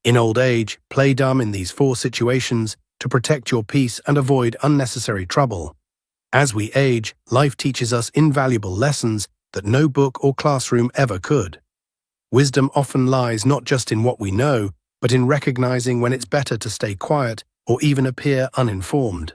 In old age, play dumb in these 4 situations to protect your peace and avoid unnecessary trouble. As we age, life teaches us invaluable lessons that no book or classroom ever could. Wisdom often lies not just in what we know, but in recognizing when it's better to stay quiet or even appear uninformed.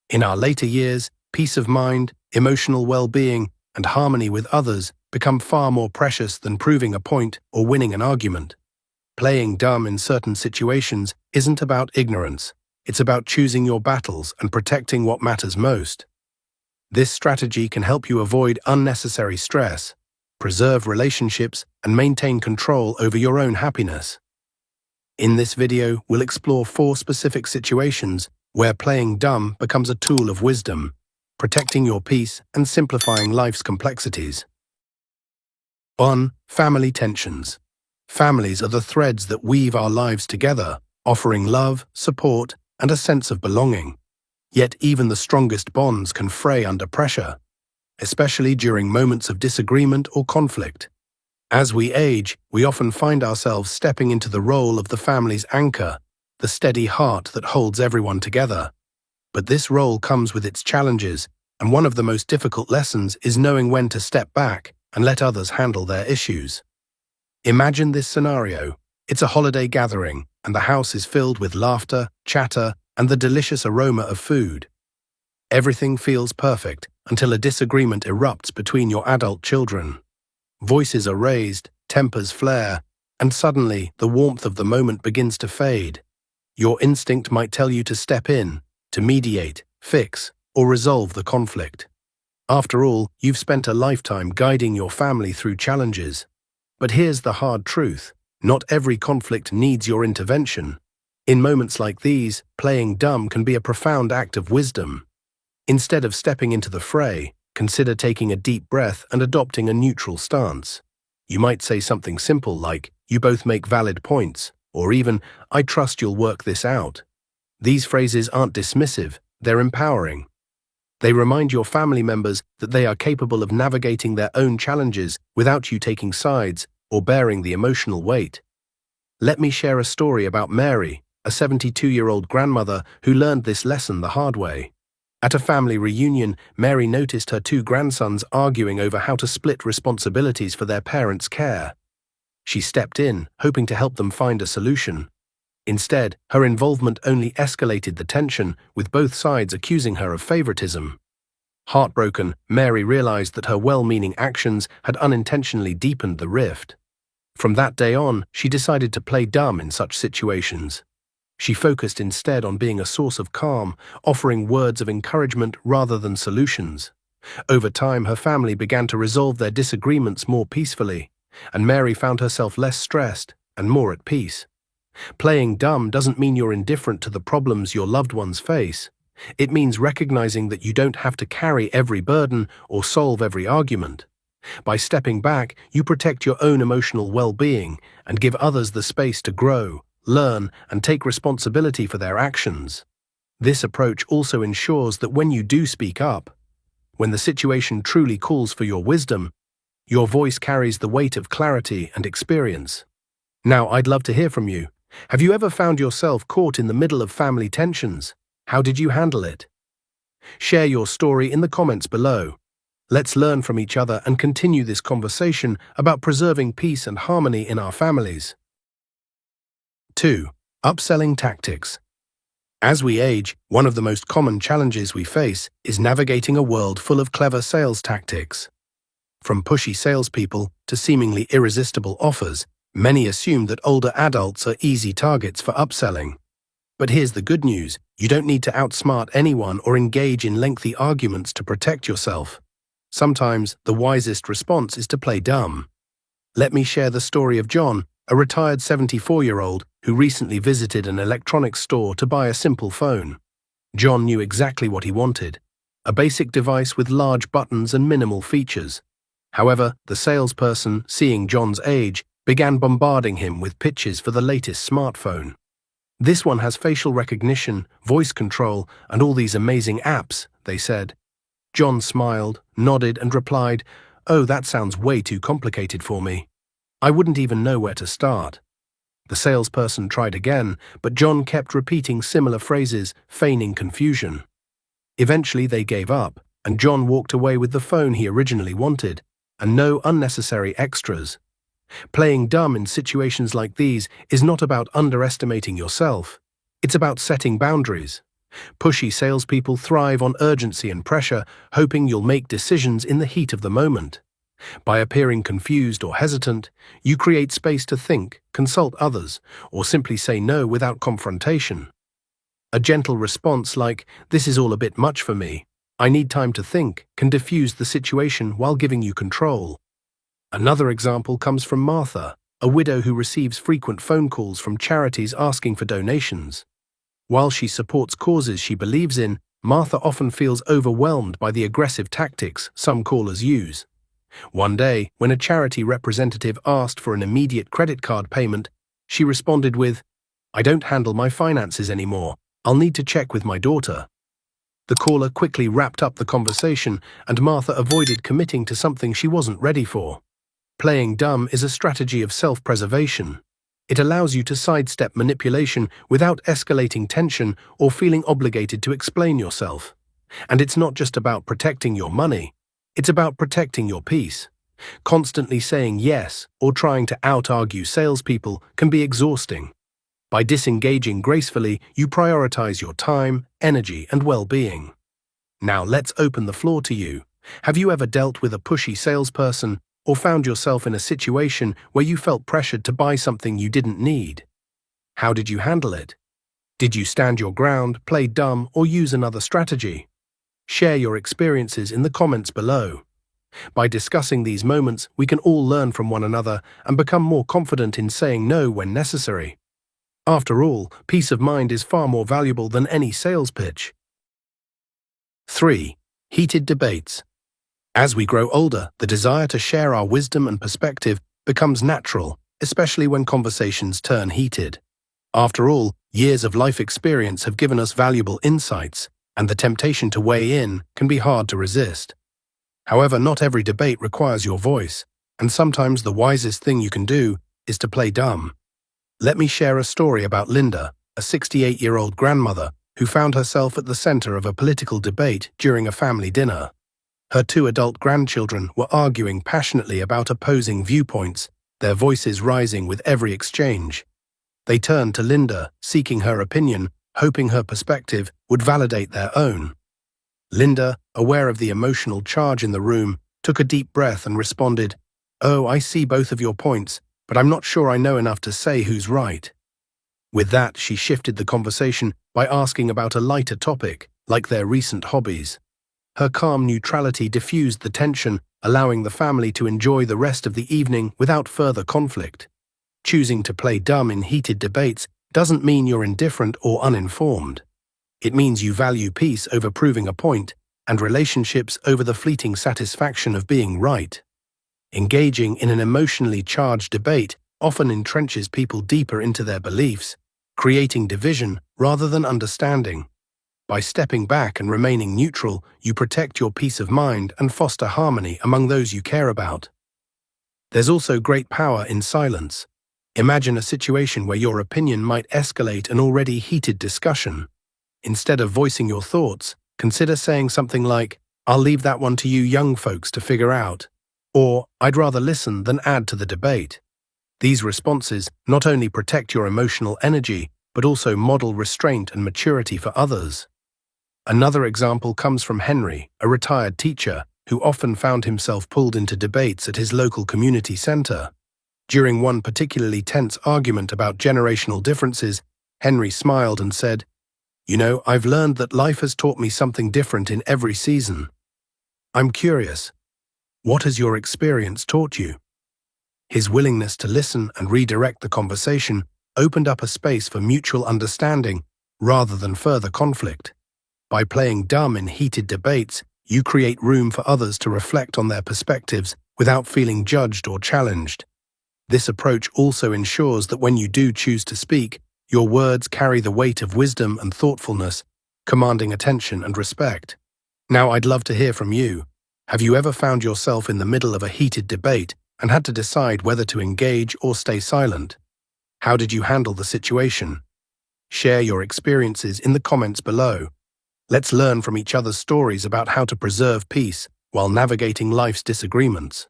In our later years, peace of mind, emotional well-being, and harmony with others become far more precious than proving a point or winning an argument. Playing dumb in certain situations isn't about ignorance. It's about choosing your battles and protecting what matters most. This strategy can help you avoid unnecessary stress, preserve relationships, and maintain control over your own happiness. In this video, we'll explore 4 specific situations where playing dumb becomes a tool of wisdom, protecting your peace and simplifying life's complexities. 1. Family tensions. Families are the threads that weave our lives together, offering love, support, and a sense of belonging. Yet even the strongest bonds can fray under pressure, especially during moments of disagreement or conflict. As we age, we often find ourselves stepping into the role of the family's anchor, the steady heart that holds everyone together. But this role comes with its challenges, and one of the most difficult lessons is knowing when to step back and let others handle their issues. Imagine this scenario. It's a holiday gathering, and the house is filled with laughter, chatter, and the delicious aroma of food. Everything feels perfect until a disagreement erupts between your adult children. Voices are raised, tempers flare, and suddenly the warmth of the moment begins to fade. Your instinct might tell you to step in, to mediate, fix, or resolve the conflict. After all, you've spent a lifetime guiding your family through challenges. But here's the hard truth. Not every conflict needs your intervention. In moments like these, playing dumb can be a profound act of wisdom. Instead of stepping into the fray, consider taking a deep breath and adopting a neutral stance. You might say something simple like, "You both make valid points," or even, "I trust you'll work this out." These phrases aren't dismissive, they're empowering. They remind your family members that they are capable of navigating their own challenges without you taking sides or bearing the emotional weight. Let me share a story about Mary, a 72-year-old grandmother who learned this lesson the hard way. At a family reunion, Mary noticed her 2 grandsons arguing over how to split responsibilities for their parents' care. She stepped in, hoping to help them find a solution. Instead, her involvement only escalated the tension, with both sides accusing her of favoritism. Heartbroken, Mary realized that her well-meaning actions had unintentionally deepened the rift. From that day on, she decided to play dumb in such situations. She focused instead on being a source of calm, offering words of encouragement rather than solutions. Over time, her family began to resolve their disagreements more peacefully, and Mary found herself less stressed and more at peace. Playing dumb doesn't mean you're indifferent to the problems your loved ones face. It means recognizing that you don't have to carry every burden or solve every argument. By stepping back, you protect your own emotional well-being and give others the space to grow, learn, and take responsibility for their actions. This approach also ensures that when you do speak up, when the situation truly calls for your wisdom, your voice carries the weight of clarity and experience. Now, I'd love to hear from you. Have you ever found yourself caught in the middle of family tensions? How did you handle it? Share your story in the comments below. Let's learn from each other and continue this conversation about preserving peace and harmony in our families. 2. Upselling tactics. As we age, one of the most common challenges we face is navigating a world full of clever sales tactics. From pushy salespeople to seemingly irresistible offers, many assume that older adults are easy targets for upselling. But here's the good news. You don't need to outsmart anyone or engage in lengthy arguments to protect yourself. Sometimes the wisest response is to play dumb. Let me share the story of John, a retired 74-year-old who recently visited an electronics store to buy a simple phone. John knew exactly what he wanted, a basic device with large buttons and minimal features. However, the salesperson, seeing John's age, began bombarding him with pitches for the latest smartphone. "This one has facial recognition, voice control, and all these amazing apps," they said. John smiled, nodded, and replied, "Oh, that sounds way too complicated for me. I wouldn't even know where to start." The salesperson tried again, but John kept repeating similar phrases, feigning confusion. Eventually they gave up, and John walked away with the phone he originally wanted, and no unnecessary extras. Playing dumb in situations like these is not about underestimating yourself. It's about setting boundaries. Pushy salespeople thrive on urgency and pressure, hoping you'll make decisions in the heat of the moment. By appearing confused or hesitant, you create space to think, consult others, or simply say no without confrontation. A gentle response like, "This is all a bit much for me. I need time to think," can diffuse the situation while giving you control. Another example comes from Martha, a widow who receives frequent phone calls from charities asking for donations. While she supports causes she believes in, Martha often feels overwhelmed by the aggressive tactics some callers use. One day, when a charity representative asked for an immediate credit card payment, she responded with, "I don't handle my finances anymore. I'll need to check with my daughter." The caller quickly wrapped up the conversation, and Martha avoided committing to something she wasn't ready for. Playing dumb is a strategy of self-preservation. It allows you to sidestep manipulation without escalating tension or feeling obligated to explain yourself. And it's not just about protecting your money. It's about protecting your peace. Constantly saying yes or trying to out-argue salespeople can be exhausting. By disengaging gracefully, you prioritize your time, energy, and well-being. Now let's open the floor to you. Have you ever dealt with a pushy salesperson or found yourself in a situation where you felt pressured to buy something you didn't need? How did you handle it? Did you stand your ground, play dumb, or use another strategy? Share your experiences in the comments below. By discussing these moments, we can all learn from one another and become more confident in saying no when necessary. After all, peace of mind is far more valuable than any sales pitch. 3. Heated debates. As we grow older, the desire to share our wisdom and perspective becomes natural, especially when conversations turn heated. After all, years of life experience have given us valuable insights, and the temptation to weigh in can be hard to resist. However, not every debate requires your voice, and sometimes the wisest thing you can do is to play dumb. Let me share a story about Linda, a 68-year-old grandmother who found herself at the center of a political debate during a family dinner. Her two adult grandchildren were arguing passionately about opposing viewpoints, their voices rising with every exchange. They turned to Linda, seeking her opinion, hoping her perspective would validate their own. Linda, aware of the emotional charge in the room, took a deep breath and responded, "Oh, I see both of your points, but I'm not sure I know enough to say who's right." With that, she shifted the conversation by asking about a lighter topic, like their recent hobbies. Her calm neutrality diffused the tension, allowing the family to enjoy the rest of the evening without further conflict. Choosing to play dumb in heated debates doesn't mean you're indifferent or uninformed. It means you value peace over proving a point, and relationships over the fleeting satisfaction of being right. Engaging in an emotionally charged debate often entrenches people deeper into their beliefs, creating division rather than understanding. By stepping back and remaining neutral, you protect your peace of mind and foster harmony among those you care about. There's also great power in silence. Imagine a situation where your opinion might escalate an already heated discussion. Instead of voicing your thoughts, consider saying something like, "I'll leave that one to you young folks to figure out," or "I'd rather listen than add to the debate." These responses not only protect your emotional energy, but also model restraint and maturity for others. Another example comes from Henry, a retired teacher who often found himself pulled into debates at his local community center. During one particularly tense argument about generational differences, Henry smiled and said, "You know, I've learned that life has taught me something different in every season. I'm curious, what has your experience taught you?" His willingness to listen and redirect the conversation opened up a space for mutual understanding rather than further conflict. By playing dumb in heated debates, you create room for others to reflect on their perspectives without feeling judged or challenged. This approach also ensures that when you do choose to speak, your words carry the weight of wisdom and thoughtfulness, commanding attention and respect. Now, I'd love to hear from you. Have you ever found yourself in the middle of a heated debate and had to decide whether to engage or stay silent? How did you handle the situation? Share your experiences in the comments below. Let's learn from each other's stories about how to preserve peace while navigating life's disagreements.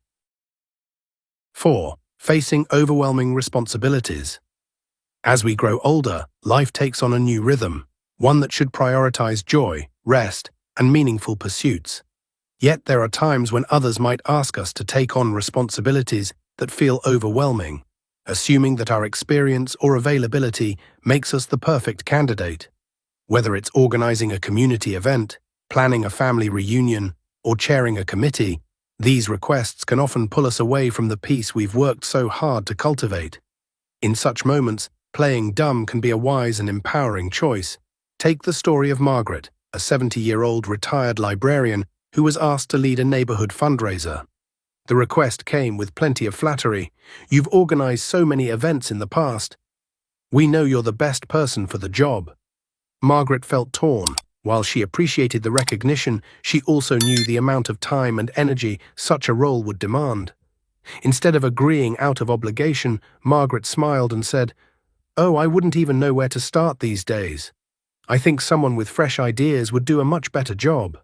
4. Facing overwhelming responsibilities. As we grow older, life takes on a new rhythm, one that should prioritize joy, rest, and meaningful pursuits. Yet there are times when others might ask us to take on responsibilities that feel overwhelming, assuming that our experience or availability makes us the perfect candidate. Whether it's organizing a community event, planning a family reunion, or chairing a committee, these requests can often pull us away from the peace we've worked so hard to cultivate. In such moments, playing dumb can be a wise and empowering choice. Take the story of Margaret, a 70-year-old retired librarian who was asked to lead a neighborhood fundraiser. The request came with plenty of flattery. "You've organized so many events in the past. We know you're the best person for the job." Margaret felt torn. While she appreciated the recognition, she also knew the amount of time and energy such a role would demand. Instead of agreeing out of obligation, Margaret smiled and said, "Oh, I wouldn't even know where to start these days. I think someone with fresh ideas would do a much better job."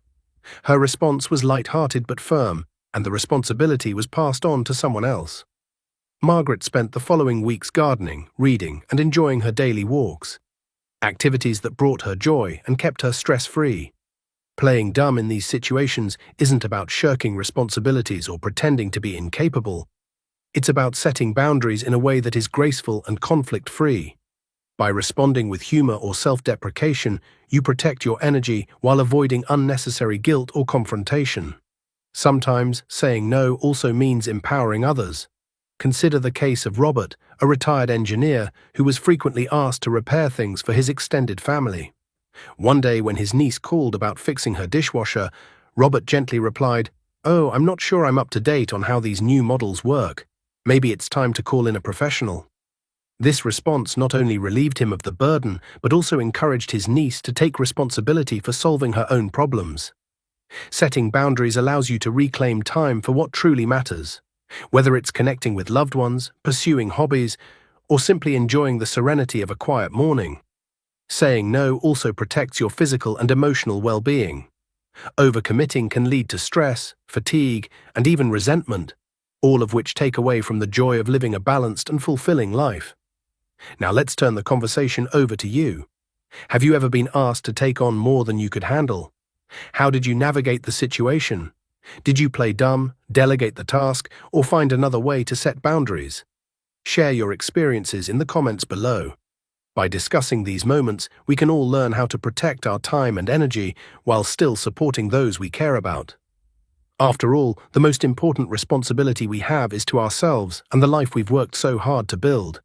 Her response was light-hearted but firm, and the responsibility was passed on to someone else. Margaret spent the following weeks gardening, reading, and enjoying her daily walks, activities that brought her joy and kept her stress-free. Playing dumb in these situations isn't about shirking responsibilities or pretending to be incapable. It's about setting boundaries in a way that is graceful and conflict-free. By responding with humor or self-deprecation, you protect your energy while avoiding unnecessary guilt or confrontation. Sometimes, saying no also means empowering others. Consider the case of Robert, a retired engineer who was frequently asked to repair things for his extended family. One day when his niece called about fixing her dishwasher, Robert gently replied, "Oh, I'm not sure I'm up to date on how these new models work. Maybe it's time to call in a professional." This response not only relieved him of the burden, but also encouraged his niece to take responsibility for solving her own problems. Setting boundaries allows you to reclaim time for what truly matters. Whether it's connecting with loved ones, pursuing hobbies, or simply enjoying the serenity of a quiet morning. Saying no also protects your physical and emotional well-being. Overcommitting can lead to stress, fatigue, and even resentment, all of which take away from the joy of living a balanced and fulfilling life. Now let's turn the conversation over to you. Have you ever been asked to take on more than you could handle? How did you navigate the situation? Did you play dumb, delegate the task, or find another way to set boundaries? Share your experiences in the comments below. By discussing these moments, we can all learn how to protect our time and energy while still supporting those we care about. After all, the most important responsibility we have is to ourselves and the life we've worked so hard to build.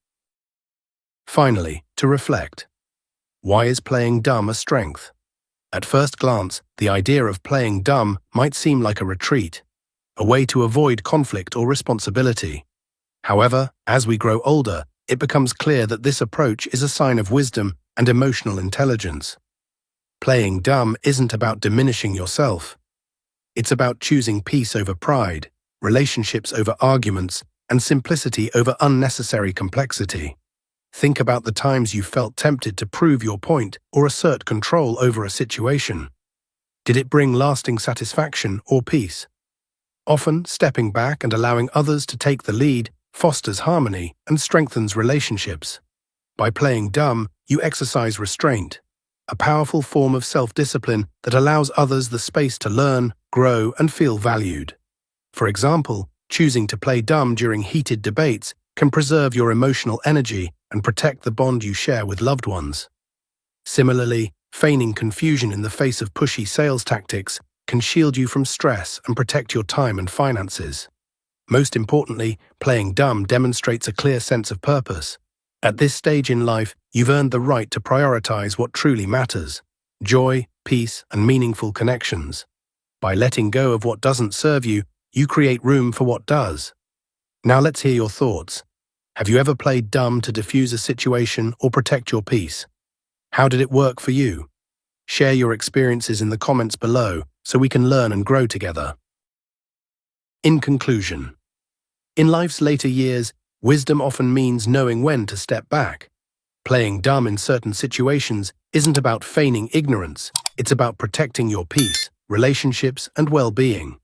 Finally, to reflect. Why is playing dumb a strength? At first glance, the idea of playing dumb might seem like a retreat, a way to avoid conflict or responsibility. However, as we grow older, it becomes clear that this approach is a sign of wisdom and emotional intelligence. Playing dumb isn't about diminishing yourself. It's about choosing peace over pride, relationships over arguments, and simplicity over unnecessary complexity. Think about the times you felt tempted to prove your point or assert control over a situation. Did it bring lasting satisfaction or peace? Often, stepping back and allowing others to take the lead fosters harmony and strengthens relationships. By playing dumb, you exercise restraint, a powerful form of self-discipline that allows others the space to learn, grow, and feel valued. For example, choosing to play dumb during heated debates can preserve your emotional energy and protect the bond you share with loved ones. Similarly, feigning confusion in the face of pushy sales tactics can shield you from stress and protect your time and finances. Most importantly, playing dumb demonstrates a clear sense of purpose. At this stage in life, you've earned the right to prioritize what truly matters: joy, peace, and meaningful connections. By letting go of what doesn't serve you, you create room for what does. Now let's hear your thoughts. Have you ever played dumb to diffuse a situation or protect your peace? How did it work for you? Share your experiences in the comments below so we can learn and grow together. In conclusion, in life's later years, Wisdom often means knowing when to step back. Playing dumb in certain situations isn't about feigning ignorance, it's about protecting your peace, relationships, and well-being.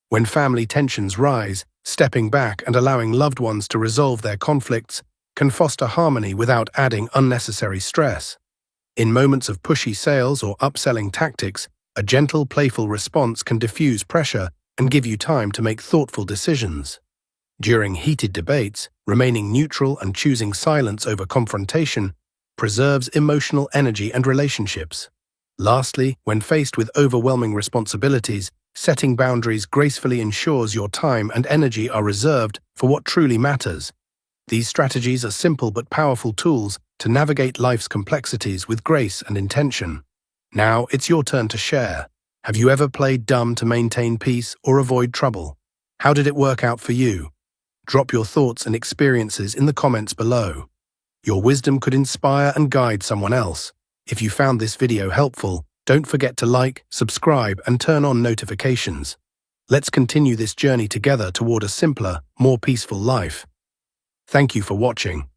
When family tensions rise, stepping back and allowing loved ones to resolve their conflicts can foster harmony without adding unnecessary stress. In moments of pushy sales or upselling tactics, a gentle, playful response can diffuse pressure and give you time to make thoughtful decisions. During heated debates, remaining neutral and choosing silence over confrontation preserves emotional energy and relationships. Lastly, when faced with overwhelming responsibilities, setting boundaries gracefully ensures your time and energy are reserved for what truly matters. These strategies are simple but powerful tools to navigate life's complexities with grace and intention. Now, it's your turn to share. Have you ever played dumb to maintain peace or avoid trouble? How did it work out for you? Drop your thoughts and experiences in the comments below. Your wisdom could inspire and guide someone else. If you found this video helpful, don't forget to like, subscribe, and turn on notifications. Let's continue this journey together toward a simpler, more peaceful life. Thank you for watching.